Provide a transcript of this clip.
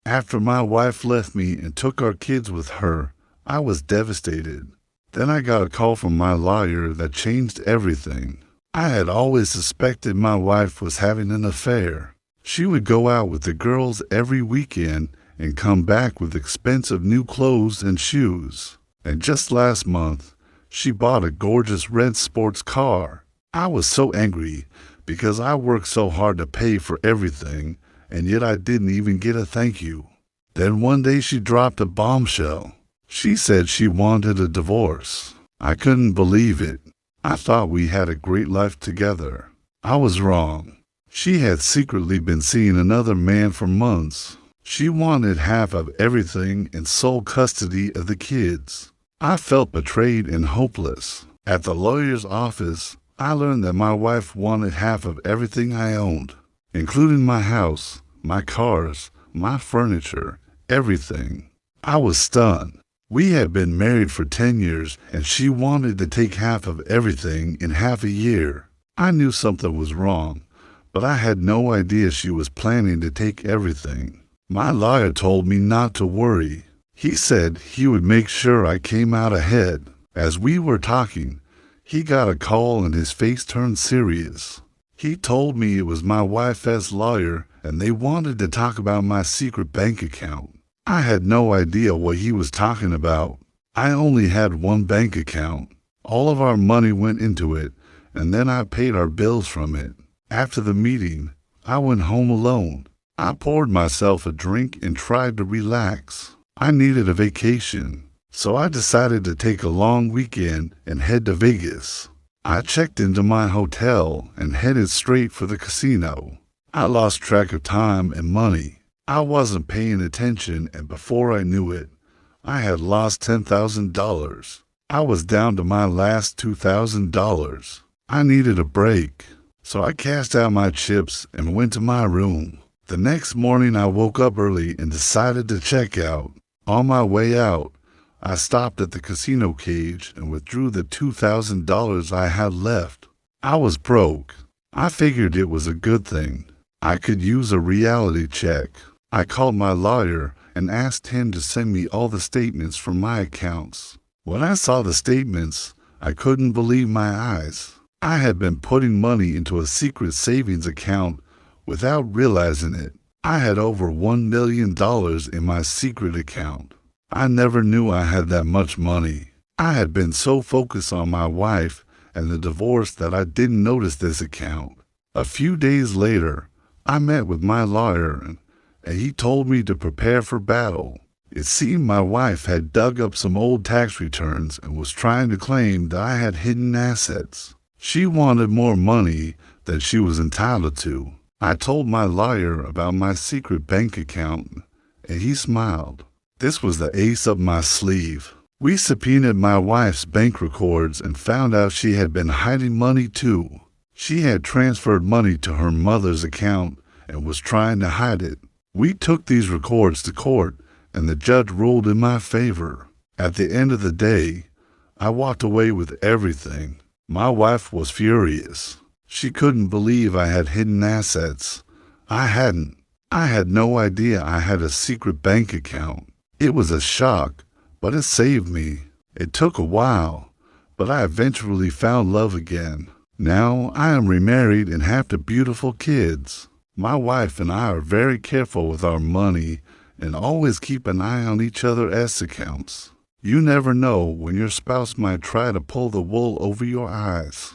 After my wife left me and took our kids with her, I was devastated. Then I got a call from my lawyer that changed everything. I had always suspected my wife was having an affair. She would go out with the girls every weekend and come back with expensive new clothes and shoes. And just last month, she bought a gorgeous red sports car. I was so angry because I worked so hard to pay for everything, and yet I didn't even get a thank you. Then one day she dropped a bombshell. She said she wanted a divorce. I couldn't believe it. I thought we had a great life together. I was wrong. She had secretly been seeing another man for months. She wanted half of everything and sole custody of the kids. I felt betrayed and hopeless. At the lawyer's office, I learned that my wife wanted half of everything I owned, including my house, my cars, my furniture, everything. I was stunned. We had been married for 10 years, and she wanted to take half of everything in half a year. I knew something was wrong, but I had no idea she was planning to take everything. My lawyer told me not to worry. He said he would make sure I came out ahead. As we were talking, he got a call and his face turned serious. He told me it was my wife's lawyer and they wanted to talk about my secret bank account. I had no idea what he was talking about. I only had one bank account. All of our money went into it, and then I paid our bills from it. After the meeting, I went home alone. I poured myself a drink and tried to relax. I needed a vacation, so I decided to take a long weekend and head to Vegas. I checked into my hotel and headed straight for the casino. I lost track of time and money. I wasn't paying attention, and before I knew it, I had lost $10,000. I was down to my last $2,000. I needed a break, so I cashed out my chips and went to my room. The next morning I woke up early and decided to check out. On my way out, I stopped at the casino cage and withdrew the $2,000 I had left. I was broke. I figured it was a good thing. I could use a reality check. I called my lawyer and asked him to send me all the statements from my accounts. When I saw the statements, I couldn't believe my eyes. I had been putting money into a secret savings account without realizing it. I had over $1 million in my secret account. I never knew I had that much money. I had been so focused on my wife and the divorce that I didn't notice this account. A few days later, I met with my lawyer and he told me to prepare for battle. It seemed my wife had dug up some old tax returns and was trying to claim that I had hidden assets. She wanted more money than she was entitled to. I told my lawyer about my secret bank account, and he smiled. This was the ace up my sleeve. We subpoenaed my wife's bank records and found out she had been hiding money too. She had transferred money to her mother's account and was trying to hide it. We took these records to court, and the judge ruled in my favor. At the end of the day, I walked away with everything. My wife was furious. She couldn't believe I had hidden assets. I hadn't. I had no idea I had a secret bank account. It was a shock, but it saved me. It took a while, but I eventually found love again. Now I am remarried and have two beautiful kids. My wife and I are very careful with our money and always keep an eye on each other's accounts. You never know when your spouse might try to pull the wool over your eyes.